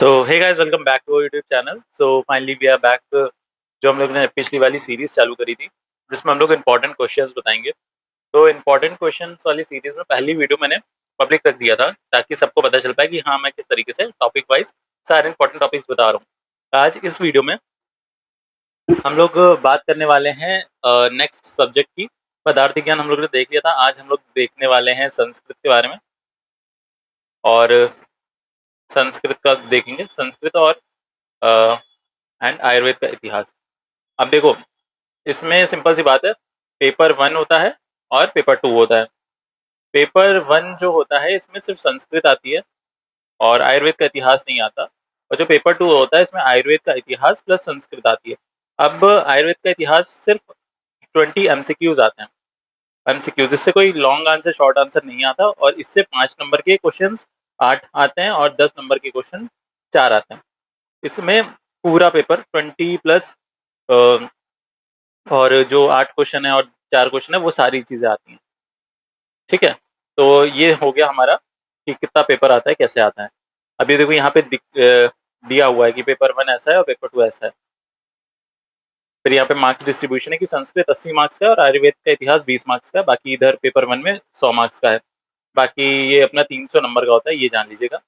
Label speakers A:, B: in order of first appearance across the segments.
A: तो hey guys, welcome back to YouTube channel. So finally we are back. जो हम लोग ने पिछली वाली सीरीज चालू करी थी जिसमें हम लोग इंपॉर्टेंट क्वेश्चंस बताएंगे। तो इंपॉर्टेंट क्वेश्चंस वाली सीरीज में पहली वीडियो मैंने पब्लिक कर दिया था ताकि सबको पता चल पाए कि हाँ, मैं किस तरीके से टॉपिक वाइज सारे इंपॉर्टेंट टॉपिक्स बता रहा हूँ। आज इस वीडियो में हम लोग बात करने वाले हैं नेक्स्ट सब्जेक्ट की। पदार्थ विज्ञान हम लोग ने देख लिया था, आज हम लोग देखने वाले हैं संस्कृत के बारे में। और संस्कृत का देखेंगे, संस्कृत और एंड आयुर्वेद का इतिहास। अब देखो, इसमें सिंपल सी बात है, पेपर वन होता है और पेपर टू होता है। पेपर वन जो होता है इसमें सिर्फ संस्कृत आती है और आयुर्वेद का इतिहास नहीं आता। और जो पेपर टू होता है इसमें आयुर्वेद का इतिहास प्लस संस्कृत आती है। अब आयुर्वेद का इतिहास सिर्फ 20 MCQs आते हैं। MCQs, इससे कोई लॉन्ग आंसर शॉर्ट आंसर नहीं आता। और इससे 5 नंबर के क्वेश्चन 8 आते हैं और 10 नंबर के क्वेश्चन 4 आते हैं। इसमें पूरा पेपर 20 प्लस और जो 8 क्वेश्चन है और 4 क्वेश्चन है वो सारी चीजें आती हैं। ठीक है, तो ये हो गया हमारा कि कितना पेपर आता है, कैसे आता है। अभी देखो यहाँ पे दिया हुआ है कि पेपर वन ऐसा है और पेपर टू ऐसा है। फिर यहाँ पे मार्क्स डिस्ट्रीब्यूशन है कि संस्कृत 80 मार्क्स का है और आयुर्वेद का इतिहास 20 मार्क्स का है। बाकी इधर पेपर वन में 100 मार्क्स का है। बाकी ये अपना 300 नंबर का होता है, ये जान लीजिएगा।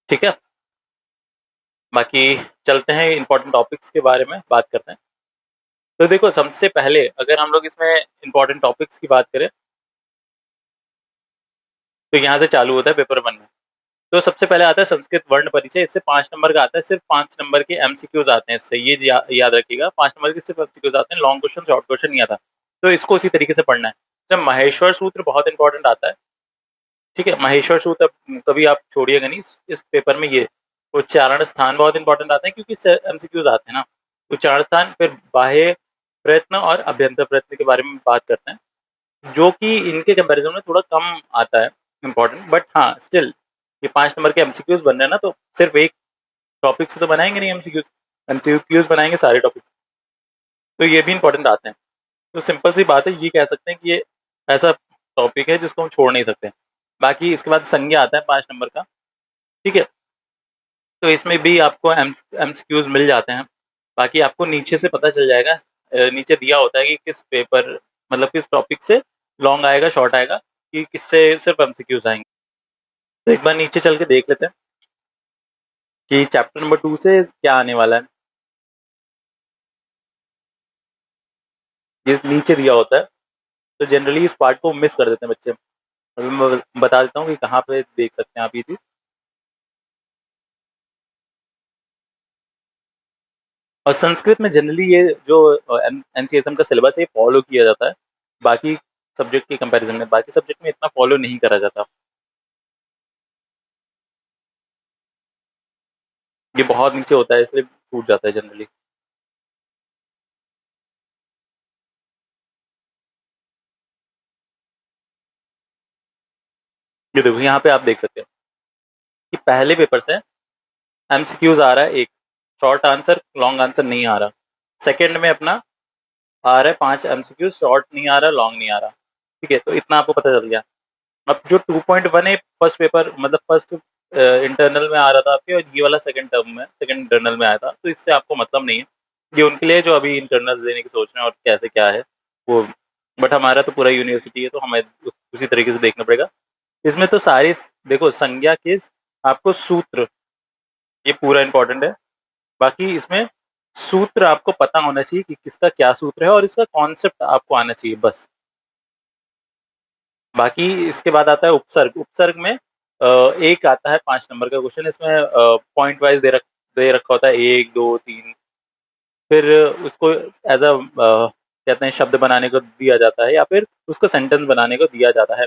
A: ठीक है, बाकी चलते हैं इंपॉर्टेंट टॉपिक्स के बारे में बात करते हैं। तो देखो, सबसे पहले अगर हम लोग इसमें इंपॉर्टेंट टॉपिक्स की बात करें तो यहाँ से चालू होता है पेपर वन में। तो सबसे पहले आता है संस्कृत वर्ण परिचय। इससे 5 नंबर का आता है, सिर्फ 5 नंबर के MCQs आते हैं इससे, ये याद रखिएगा। 5 नंबर के सिर्फ MCQs आते हैं, लॉन्ग क्वेश्चन शॉर्ट क्वेश्चन नहीं आता। तो इसको उसी तरीके से पढ़ना है। जब महेश्वर सूत्र बहुत इंपॉर्टेंट आता है। ठीक है, महेश्वर सूत्र कभी आप छोड़िएगा नहीं इस पेपर में। ये उच्चारण स्थान बहुत इंपॉर्टेंट आते हैं क्योंकि MCQs आते हैं ना। उच्चारण स्थान, फिर बाह्य प्रयत्न और अभ्यंतर प्रयत्न के बारे में बात करते हैं, जो कि इनके कंपैरिजन में थोड़ा कम आता है इम्पोर्टेंट। बट हाँ, स्टिल ये 5 नंबर के MCQs बन रहे हैं ना, तो सिर्फ एक टॉपिक से तो बनाएंगे नहीं MCQs। MCQs बनाएंगे सारे टॉपिक, तो ये भी इंपॉर्टेंट आते हैं। तो सिंपल सी बात है, ये कह सकते हैं कि ये ऐसा टॉपिक है जिसको हम छोड़ नहीं सकते। बाकी इसके बाद संज्ञा आता है 5 नंबर का। ठीक है, तो इसमें भी आपको MCQs मिल जाते हैं। बाकी आपको नीचे से पता चल जाएगा, नीचे दिया होता है कि किस पेपर, मतलब किस टॉपिक से लॉन्ग आएगा शॉर्ट आएगा, कि किससे सिर्फ MCQs आएंगे। तो एक बार नीचे चल के देख लेते हैं कि चैप्टर नंबर 2 से क्या आने वाला है। ये नीचे दिया होता है, तो जनरली इस पार्ट को मिस कर देते हैं बच्चे। अभी मैं बता देता हूँ कि कहाँ पे देख सकते हैं आप ये चीज। और संस्कृत में जनरली ये जो NCSM का सिलेबस है, फॉलो किया जाता है बाकी सब्जेक्ट के कंपैरिजन में। बाकी सब्जेक्ट में इतना फॉलो नहीं करा जाता। ये बहुत नीचे होता है इसलिए छूट जाता है जनरली। ये देखो, यहाँ पे आप देख सकते हैं कि पहले पेपर से MCQs आ रहा है एक, शॉर्ट आंसर लॉन्ग आंसर नहीं आ रहा। सेकंड में अपना आ रहा है 5 MCQ, शॉर्ट नहीं आ रहा, लॉन्ग नहीं आ रहा। ठीक है, तो इतना आपको पता चल गया। अब जो 2.1 है, फर्स्ट पेपर मतलब फर्स्ट इंटरनल में आ रहा था आपके, और ये वाला सेकंड टर्म में, सेकंड इंटरनल में आया था, तो इससे आपको मतलब नहीं है। ये उनके लिए जो अभी इंटरनल देने की सोच रहे हैं और कैसे क्या है वो। बट हमारा तो पूरा यूनिवर्सिटी है, तो हमें उसी तरीके से देखना पड़ेगा। इसमें तो सारे देखो, संज्ञा के आपको सूत्र, ये पूरा इंपॉर्टेंट है। बाकी इसमें सूत्र आपको पता होना चाहिए कि किसका क्या सूत्र है, और इसका कॉन्सेप्ट आपको आना चाहिए बस। बाकी इसके बाद आता है उपसर्ग। उपसर्ग में एक आता है 5 नंबर का क्वेश्चन। इसमें पॉइंट वाइज दे रखा होता है, 1 2 3। फिर उसको एज अ कहते हैं शब्द बनाने को दिया जाता है, या फिर उसको सेंटेंस बनाने को दिया जाता है।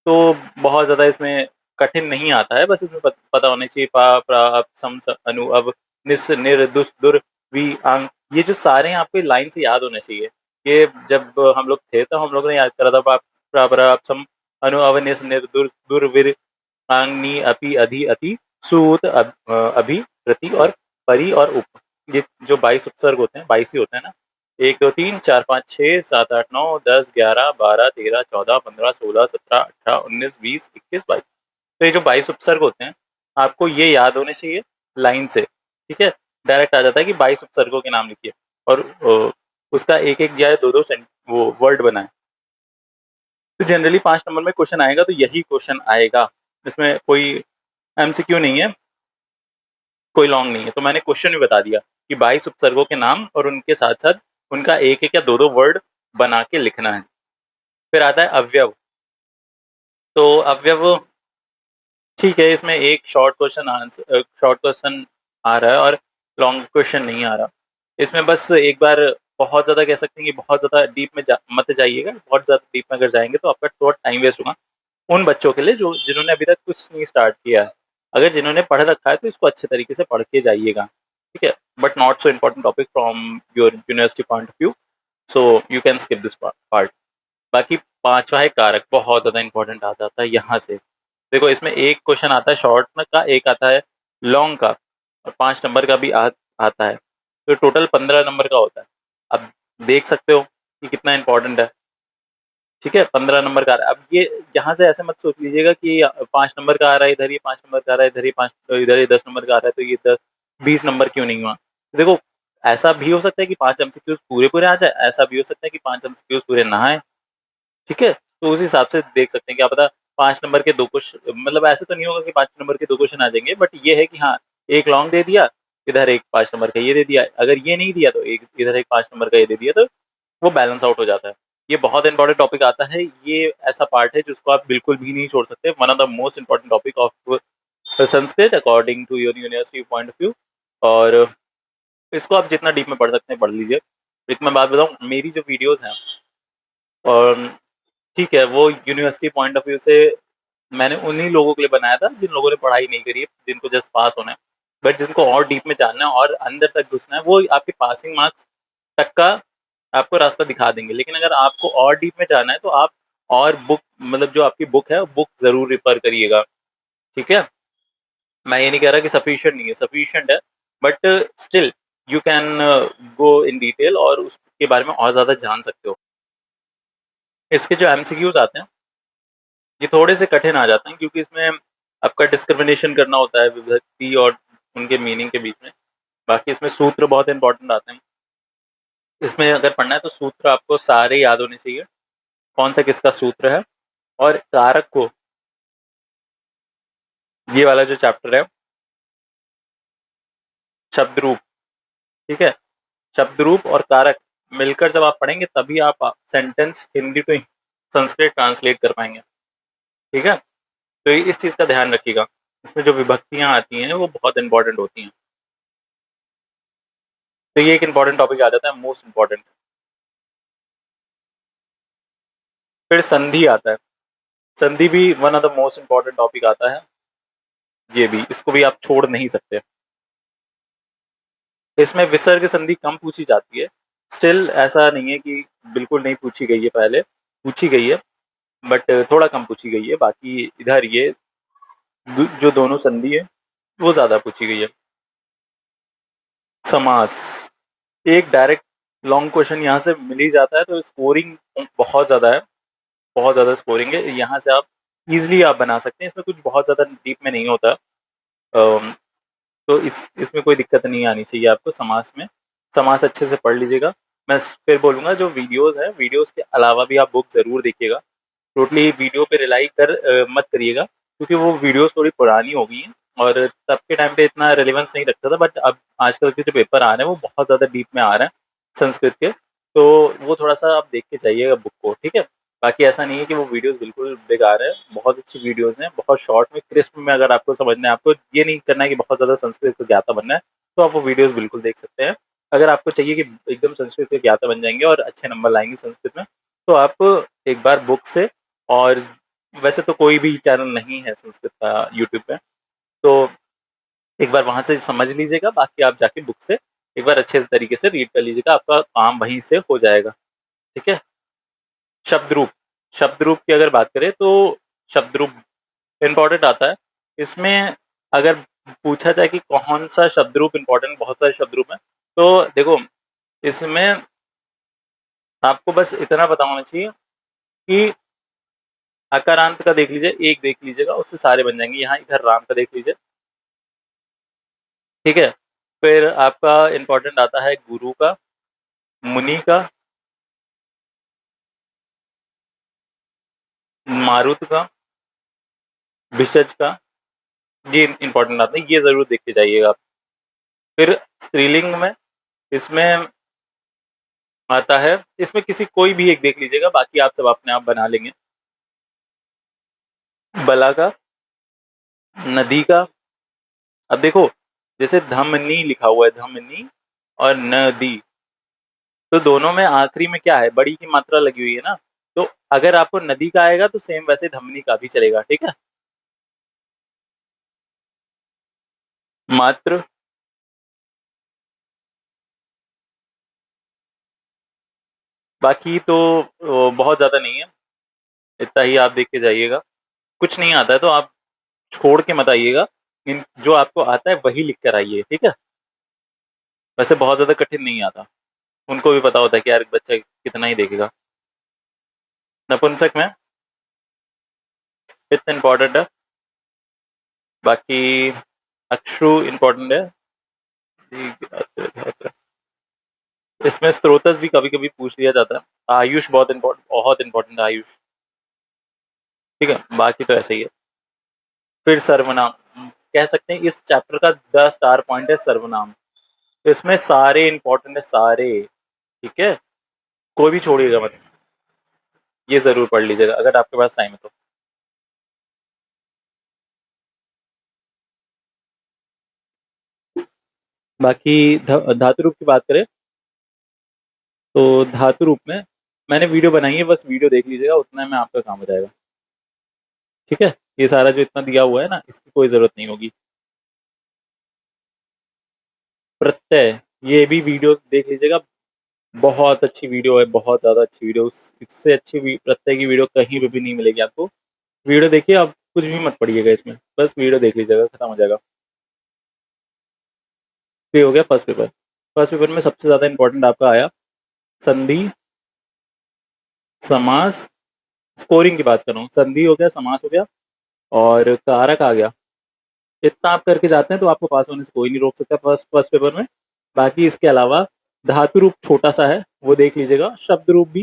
A: तो बहुत ज्यादा इसमें कठिन नहीं आता है, बस इसमें पता होना चाहिए पा प्रा अप सम अनु अब निस निर दुस दुर वी आंग। ये जो सारे हैं आपको लाइन से याद होने चाहिए। ये जब हम लोग थे तो हम लोग ने याद करा था, पा प्रा प्रा अप सम अनु अव निस निर दुर दुर विर आंग नी अपि अधि अति सूत अभि प्रति और परि और उप। ये जो 22 उपसर्ग होते हैं, 22 ही होते हैं ना। 1 2 3 4 5 6 7 8 9 10 11 12 13 14 15 16 17 18 19 20 21 22। तो ये जो 22 उपसर्ग होते हैं, आपको ये याद होने चाहिए लाइन से, ठीक है? डायरेक्ट आ जाता है कि 22 उपसर्गों के नाम लिखिए और उसका एक-एक या 2-2 वो वर्ड बनाएँ। तो जनरली 5 नंबर में क्वेश्चन आएगा तो यही क्वेश्चन आएगा। इसमें कोई एमसीक्यू नहीं है, कोई लॉन्ग नहीं है। तो मैंने क्वेश्चन भी बता दिया कि 22 उपसर्गों के नाम और उनके साथ-साथ उनका एक-एक या 2-2 वर्ड बना के लिखना है। फिर आता है अवयव। तो अवयव ठीक है, इसमें एक शॉर्ट क्वेश्चन आ रहा है और लॉन्ग क्वेश्चन नहीं आ रहा। इसमें बस एक बार बहुत ज़्यादा कह सकते हैं कि बहुत ज़्यादा डीप में मत जाइएगा। बहुत ज़्यादा डीप में अगर जाएँगे तो आपका थोड़ा टाइम वेस्ट होगा। उन बच्चों के लिए जो जिन्होंने अभी तक कुछ नहीं स्टार्ट किया है। अगर जिन्होंने पढ़ रखा है तो इसको अच्छे तरीके से पढ़ के जाइएगा, ठीक है? But not so important topic from your university point of view, so you can skip this part. बाकी 5वां है कारक, बहुत ज़्यादा इम्पोर्टेंट आ जाता है यहाँ से। देखो इसमें एक क्वेश्चन आता है शॉर्ट में का, एक आता है लॉन्ग का और 5 नंबर का भी आता है। तो टोटल 15 नंबर का होता है। अब देख सकते हो कि कितना इम्पोर्टेंट है, ठीक है? 15 नंबर का आ रहा है। अब ये यहाँ से ऐसे मत सोच लीजिएगा कि 5 नंबर का आ रहा है इधर, ये 5 नंबर का आ रहा है इधर, ये 5 इधर ये 10 नंबर का आ रहा है तो ये 20 नंबर क्यों नहीं हुआ? देखो ऐसा भी हो सकता है कि 5 एमसीक्यूज़ पूरे-पूरे आ जाए, ऐसा भी हो सकता है कि 5 एमसीक्यूज़ पूरे ना आए। ठीक है? तो उस हिसाब से देख सकते हैं, क्या पता 5 नंबर के 2 मतलब ऐसा तो नहीं होगा कि 5 नंबर के 2 क्वेश्चन आ जाएँगे, बट ये है कि हाँ, 1 लॉन्ग दे दिया, इधर एक 5 नंबर का ये दे दिया। अगर ये नहीं दिया तो एक इधर एक 5 नंबर का ये दे दिया, तो वो बैलेंस आउट हो जाता है। ये बहुत इंपॉर्टेंट टॉपिक आता है, ये ऐसा पार्ट है जिसको आप बिल्कुल भी नहीं छोड़ सकते। One of the most important topic of Sanskrit according to your university point of view. और इसको आप जितना डीप में पढ़ सकते हैं पढ़ लीजिए। एक मैं बात बताऊँ, मेरी जो वीडियोज़ हैं और ठीक है, वो यूनिवर्सिटी पॉइंट ऑफ व्यू से मैंने उन्हीं लोगों के लिए बनाया था जिन लोगों ने पढ़ाई नहीं करी है, जिनको जस्ट पास होना है। बट जिनको और डीप में जानना है और अंदर तक घुसना है, वो आपके पासिंग मार्क्स तक का आपको रास्ता दिखा देंगे। लेकिन अगर आपको और डीप में जाना है तो आप और बुक, मतलब जो आपकी बुक है, बुक ज़रूर रेफ़र करिएगा, ठीक है? मैं ये नहीं कह रहा कि सफिशिएंट नहीं है, सफिशिएंट है, but still you can go in detail और उसके बारे में और ज़्यादा जान सकते हो। इसके जो एमसीक्यूज़ आते हैं, ये थोड़े से कठिन आ जाते हैं क्योंकि इसमें आपका डिस्क्रिमिनेशन करना होता है विभक्ति और उनके मीनिंग के बीच में। बाकी इसमें सूत्र बहुत इंपॉर्टेंट आते हैं। इसमें अगर पढ़ना है तो सूत्र आपको सारे याद होने चाहिए, कौन सा किसका सूत्र है। और कारक को, ये वाला जो चैप्टर है शब्द रूप, ठीक है? शब्द रूप और कारक मिलकर जब आप पढ़ेंगे तभी आप sentence Hindi to Sanskrit translate कर पाएँगे, ठीक है? तो इस चीज़ का ध्यान रखिएगा। इसमें जो विभक्तियाँ आती हैं वो बहुत इंपॉर्टेंट होती हैं। तो ये एक इम्पोर्टेंट टॉपिक आ जाता है, मोस्ट इम्पोर्टेंट। फिर संधि आता है। संधि भी one of the most important topic आता है, ये भी, इसको भी आप छोड़ नहीं सकते। इसमें विसर्ग संधि कम पूछी जाती है। स्टिल ऐसा नहीं है कि बिल्कुल नहीं पूछी गई है पहले, पूछी गई है, बट थोड़ा कम पूछी गई है। बाकी इधर ये जो दोनों संधि है, वो ज़्यादा पूछी गई है। समास, एक डायरेक्ट लॉन्ग क्वेश्चन यहाँ से मिल ही जाता है, तो स्कोरिंग बहुत ज़्यादा है, बहुत ज़्यादा स्कोरिंग है। यहाँ से आप ईज़िली आप बना सकते हैं, इसमें कुछ बहुत ज़्यादा डीप में नहीं होता। तो इसमें कोई दिक्कत नहीं आनी चाहिए आपको समास में। समास अच्छे से पढ़ लीजिएगा। मैं फिर बोलूँगा जो वीडियोज़ हैं, वीडियोज़ के अलावा भी आप बुक ज़रूर देखिएगा। टोटली वीडियो पे रिलाई मत करिएगा क्योंकि वो वीडियोज़ थोड़ी पुरानी हो गई हैं और तब के टाइम पे इतना रेलेवेंस नहीं रखता था, बट अब आजकल के जो पेपर आ रहे हैं वो बहुत ज़्यादा डीप में आ रहे हैं संस्कृत के। तो वो थोड़ा-सा आप देख के जाइएगा बुक को, ठीक है? बाकी ऐसा नहीं है कि वो वीडियोज़ बिल्कुल बेकार है, बहुत अच्छी वीडियोज़ हैं, बहुत शॉर्ट में, क्रिस्प में अगर आपको समझना है, आपको ये नहीं करना है कि बहुत ज़्यादा संस्कृत का ज्ञाता बनना है, तो आप वो वीडियोज़ बिल्कुल देख सकते हैं। अगर आपको चाहिए कि एकदम संस्कृत के ज्ञाता बन जाएँगे और अच्छे नंबर लाएँगे संस्कृत में, तो आप एक बार बुक से, और वैसे तो कोई भी चैनल नहीं है संस्कृत का यूट्यूब पे, तो एक बार वहाँ से समझ लीजिएगा, बाकी आप जाके बुक से एक बार अच्छे से तरीके से रीड कर लीजिएगा, आपका काम वहीं से हो जाएगा, ठीक है? शब्द रूप, शब्द रूप की अगर बात करें तो शब्द रूप इम्पोर्टेंट आता है। इसमें अगर पूछा जाए कि कौन-सा शब्द रूप इम्पोर्टेंट, बहुत सारे शब्द रूप हैं। तो देखो, इसमें आपको बस इतना पता होना चाहिए कि अकारांत का देख लीजिए, एक देख लीजिएगा, उससे सारे बन जाएँगे। यहाँ इधर राम का देख लीजिए, ठीक है? फिर आपका इम्पोर्टेंट आता है गुरु का, मुनि का, मारुत का, भिषज का, ये इम्पोर्टेंट आते हैं, ये ज़रूर देख के जाइएगा आप। फिर स्त्रीलिंग में इसमें आता है, इसमें किसी कोई भी एक देख लीजिएगा, बाकी आप सब अपने आप बना लेंगे। बला का, नदी का, अब देखो जैसे धमनी लिखा हुआ है, धमनी और नदी, तो दोनों में आखिरी में क्या है, बड़ी की मात्रा लगी हुई है ना, तो अगर आपको नदी का आएगा तो सेम वैसे धमनी का भी चलेगा, ठीक है? मात्र, बाकी तो बहुत ज्यादा नहीं है, इतना ही आप देख के जाइएगा। कुछ नहीं आता है तो आप छोड़ के मत आइएगा, इन जो आपको आता है वही लिख कर आइए, ठीक है? वैसे बहुत ज्यादा कठिन नहीं आता, उनको भी पता होता है कि यार बच्चा कितना ही देखेगा। नपुंसक में इतना इम्पोर्टेंट है, बाकी अक्षु इम्पोर्टेंट है। इसमें स्त्रोतस भी कभी कभी पूछ लिया जाता है। आयुष बहुत इंपॉर्टेंट है आयुष, ठीक है? बाकी तो ऐसे ही है। फिर सर्वनाम, कह सकते हैं इस चैप्टर का 10 स्टार पॉइंट है सर्वनाम। तो इसमें सारे इंपॉर्टेंट है, सारे, ठीक है? कोई भी छोड़िएगा मत, ये जरूर पढ़ लीजिएगा अगर आपके पास टाइम है तो। बाकी धातु रूप की बात करें तो धातु रूप में मैंने वीडियो बनाई है, बस वीडियो देख लीजिएगा, उतना में आपका काम हो जाएगा, ठीक है? ये सारा जो इतना दिया हुआ है ना, इसकी कोई जरूरत नहीं होगी। प्रत्यय, ये भी वीडियो देख लीजिएगा, बहुत अच्छी वीडियो है, बहुत ज्यादा अच्छी वीडियो, इससे अच्छी प्रत्यय की वीडियो कहीं पे भी नहीं मिलेगी आपको। वीडियो देखिए, आप कुछ भी मत पढ़िएगा इसमें, बस वीडियो देख लीजिएगा, खत्म हो जाएगा। ये हो गया फर्स्ट पेपर। फर्स्ट पेपर में सबसे ज्यादा इंपॉर्टेंट आपका आया संधि, समास, स्कोरिंग की बात कर रहा हूँ, संधि हो गया, समास हो गया, और कारक आ गया। इतना आप करके जाते हैं तो आपको पास होने से कोई नहीं रोक सकता फर्स्ट फर्स्ट पेपर में। बाकी इसके अलावा धातु रूप छोटा सा है, वो देख लीजिएगा। शब्द रूप भी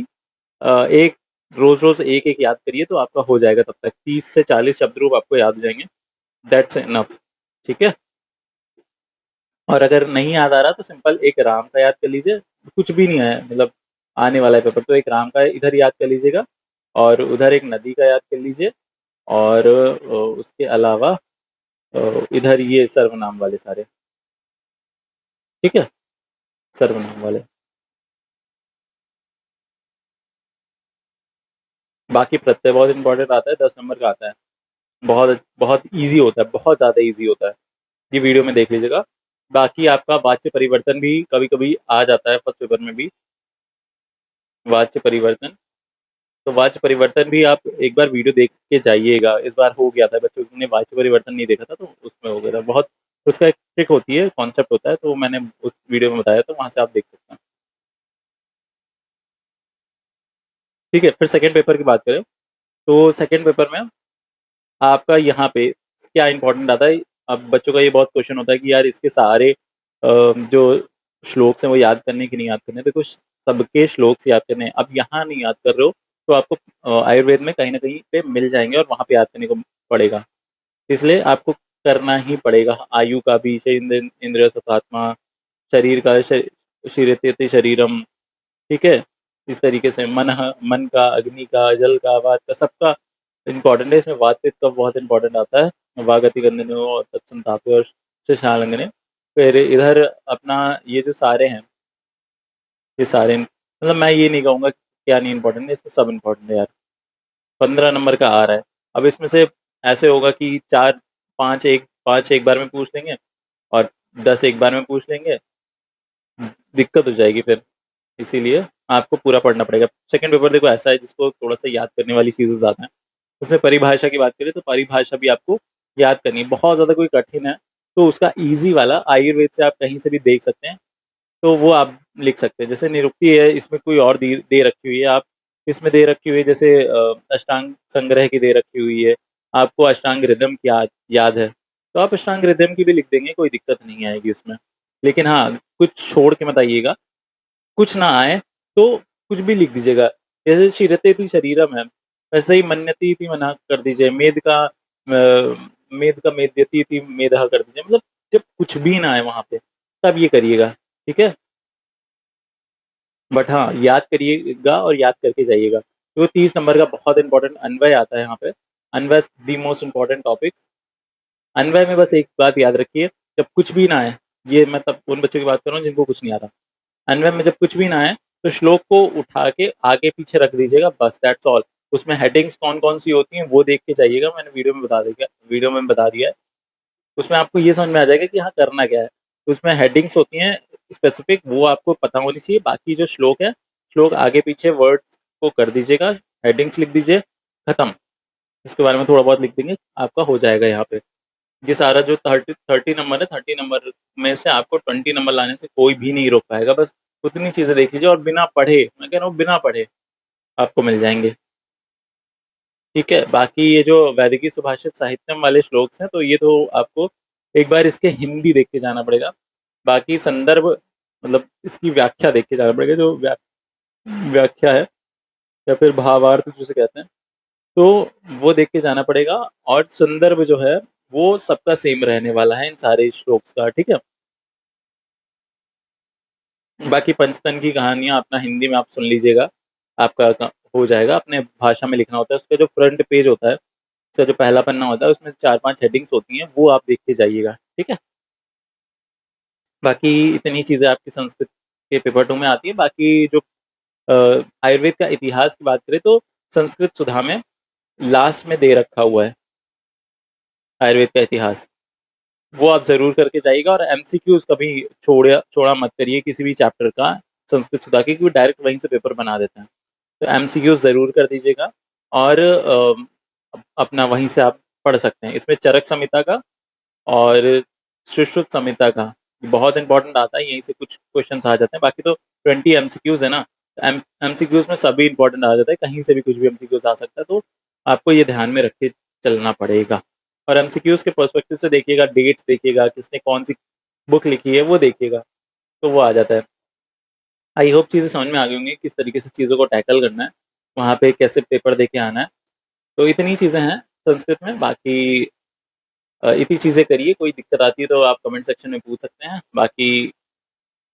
A: एक रोज रोज एक एक याद करिए तो आपका हो जाएगा, तब तक 30 से 40 शब्द रूप आपको याद हो जाएंगे, दैट्स इनफ, ठीक है? और अगर नहीं याद आ रहा तो सिंपल एक राम का याद कर लीजिए, कुछ भी नहीं है मतलब, आने वाला है पेपर तो एक राम का इधर याद कर लीजिएगा, और उधर एक नदी का याद कर लीजिए, और उसके अलावा इधर ये सर्वनाम वाले सारे, ठीक है? सर्वनाम वाले, बाकी प्रत्यय बहुत इंपॉर्टेंट आता है, 10 नंबर का आता है, बहुत बहुत ईजी होता है, बहुत ज़्यादा ईजी होता है, ये वीडियो में देख लीजिएगा। बाकी आपका वाच्य परिवर्तन भी कभी कभी आ जाता है फर्स्ट पेपर में भी, वाच्य परिवर्तन, तो वाच्य परिवर्तन भी आप एक बार वीडियो देख के जाइएगा। इस बार हो गया था, बच्चों ने वाच्य परिवर्तन नहीं देखा था तो उसमें हो गया था बहुत। उसका एक ट्रिक होती है, कॉन्सेप्ट होता है, तो मैंने उस वीडियो में बताया, तो वहाँ से आप देख सकते हैं, ठीक है? फिर सेकेंड पेपर की बात करें तो सेकेंड पेपर में आपका यहाँ पे क्या इंपॉर्टेंट आता है। अब बच्चों का ये बहुत क्वेश्चन होता है कि यार इसके सारे जो श्लोक हैं वो याद करने की नहीं याद करने, देखो सबके श्लोक याद करने हैं। अब यहाँ नहीं याद कर रहे हो तो आपको आयुर्वेद में कहीं ना कहीं पे मिल जाएंगे और वहाँ पे याद करने को पड़ेगा, इसलिए आपको करना ही पड़ेगा। आयु का भी, इंद्रिय सत्वात्मा, शरीर का शरीरते शरीरम, ठीक है? इस तरीके से मन का, अग्नि का, जल का, वात का, सबका इम्पोर्टेंट है। इसमें वात का बहुत इंपॉर्टेंट आता है, वागति गंधनो और तत्संतापे और शशालंगने। फिर इधर अपना ये जो सारे हैं, ये सारे मतलब मैं ये नहीं कहूँगा कि क्या नहीं इंपॉर्टेंट है, इसमें सब इंपॉर्टेंट है यार। 15 नंबर का आ रहा है, अब इसमें से ऐसे होगा कि चार, पाँच एक बार में पूछ लेंगे, और 10 एक बार में पूछ लेंगे, दिक्कत हो जाएगी फिर, इसीलिए आपको पूरा पढ़ना पड़ेगा। सेकंड पेपर देखो ऐसा है जिसको थोड़ा सा याद करने वाली चीजें ज्यादा हैं। उसमें परिभाषा की बात करें तो परिभाषा भी आपको याद करनी है, बहुत ज्यादा कोई कठिन है तो उसका इजी वाला आयुर्वेद से आप कहीं से भी देख सकते हैं, तो वो आप लिख सकते हैं। जैसे निरुक्ति है, इसमें कोई और दे रखी हुई है, आप इसमें दे रखी हुई है, जैसे अष्टांग संग्रह की दे रखी हुई है, आपको अष्टांग रिदम की याद है, तो आप अष्टांग हृदयम की भी लिख देंगे, कोई दिक्कत नहीं आएगी उसमें। लेकिन हाँ, कुछ छोड़ के मत आइएगा, कुछ ना आए तो कुछ भी लिख दीजिएगा। जैसे शिरतेति शरीरम है, वैसे ही मन्यति इति मना कर दीजिए, मेद का मेद्यति इति मेदः कर दीजिए। मतलब जब कुछ भी ना आए वहाँ पे, तब ये करिएगा, ठीक है? बट हाँ, याद करिएगा और याद करके जाइएगा। तो 30 नंबर का बहुत इंपॉर्टेंट अन्वय आता है यहाँ पे। अन्वय द मोस्ट इम्पोर्टेंट टॉपिक। अन्वय में बस एक बात याद रखिए, जब कुछ भी ना आए, ये मतलब उन बच्चों की बात कर रहा हूँ जिनको कुछ नहीं आता। अन्वय में जब कुछ भी ना आए तो श्लोक को उठा के आगे पीछे रख दीजिएगा, बस दैट्स ऑल। उसमें हेडिंग्स कौन कौन सी होती हैं वो देख के जाइएगा, मैंने वीडियो में बता दिया है। उसमें आपको ये समझ में आ जाएगा कि हाँ करना क्या है। उसमें हेडिंग्स होती हैं स्पेसिफिक, वो आपको पता होनी चाहिए। बाकी जो श्लोक है, श्लोक आगे पीछे वर्ड्स को कर दीजिएगा, हेडिंग्स लिख दीजिए, खत्म। इसके बारे में थोड़ा बहुत लिख देंगे, आपका हो जाएगा यहाँ पे। ये सारा जो 30 नंबर है, 30 नंबर में से आपको 20 नंबर लाने से कोई भी नहीं रोक पाएगा। बस उतनी चीजें देख लीजिए और बिना पढ़े, मैं कह रहा हूँ बिना पढ़े आपको मिल जाएंगे, ठीक है? बाकी ये जो वैदिकी सुभाषित साहित्यम वाले श्लोक्स हैं, तो ये तो आपको एक बार इसके हिंदी देख के जाना पड़ेगा। बाकी संदर्भ मतलब इसकी व्याख्या देख के जाना पड़ेगा, जो व्याख्या है या फिर भावार्थ जिसे कहते हैं, तो वो देख के जाना पड़ेगा। और संदर्भ जो है वो सबका सेम रहने वाला है इन सारे श्लोक्स का, ठीक है? बाकी पंचतन की कहानियां अपना हिंदी में आप सुन लीजिएगा, आपका हो जाएगा। अपने भाषा में लिखना होता है, उसका जो फ्रंट पेज होता है, उसका जो पहला पन्ना होता है, उसमें 4-5 हेडिंग्स होती हैं, वो आप देख के जाइएगा, ठीक है? बाकी इतनी चीजें आपकी संस्कृत के पेपर 2 में आती है। बाकी जो आयुर्वेद का इतिहास की बात करें तो संस्कृत सुधा में लास्ट में दे रखा हुआ है आयुर्वेद का इतिहास, वो आप जरूर करके जाइएगा। और एमसीक्यूज कभी छोड़ा मत करिए किसी भी चैप्टर का संस्कृत सुधा के, क्योंकि डायरेक्ट वहीं से पेपर बना देते हैं। तो एमसीक्यूज जरूर कर दीजिएगा। और अपना वहीं से आप पढ़ सकते हैं। इसमें चरक संहिता का और सुश्रुत संहिता का बहुत इंपॉर्टेंट आता है, यहीं से कुछ क्वेश्चंस आ जाते हैं। बाकी तो 20 एमसीक्यूज है ना, एमसीक्यूज में सभी इंपॉर्टेंट आ जाता है, कहीं से भी कुछ भी एमसीक्यूज आ सकता है। तो आपको ये ध्यान में रख के चलना पड़ेगा। और एमसीक्यूज के पर्सपेक्टिव से देखिएगा, डेट्स देखिएगा, किसने कौन सी बुक लिखी है वो देखिएगा, तो वो आ जाता है। आई होप चीज़ें समझ में आ गई होंगी, किस तरीके से चीज़ों को टैकल करना है, वहाँ पे कैसे पेपर दे के आना है। तो इतनी चीज़ें हैं संस्कृत में। बाकी इतनी चीज़ें करिए, कोई दिक्कत आती है तो आप कमेंट सेक्शन में पूछ सकते हैं। बाकी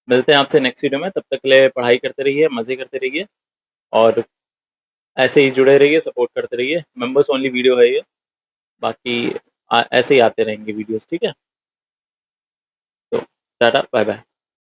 A: मिलते हैं आपसे नेक्स्ट वीडियो में, तब तक के लिए पढ़ाई करते रहिए, मज़े करते रहिए और ऐसे ही जुड़े रहिए, सपोर्ट करते रहिए। मेंबर्स ओनली वीडियो है ये, बाकी ऐसे ही आते रहेंगे वीडियोस, ठीक है? तो टाटा बाय बाय।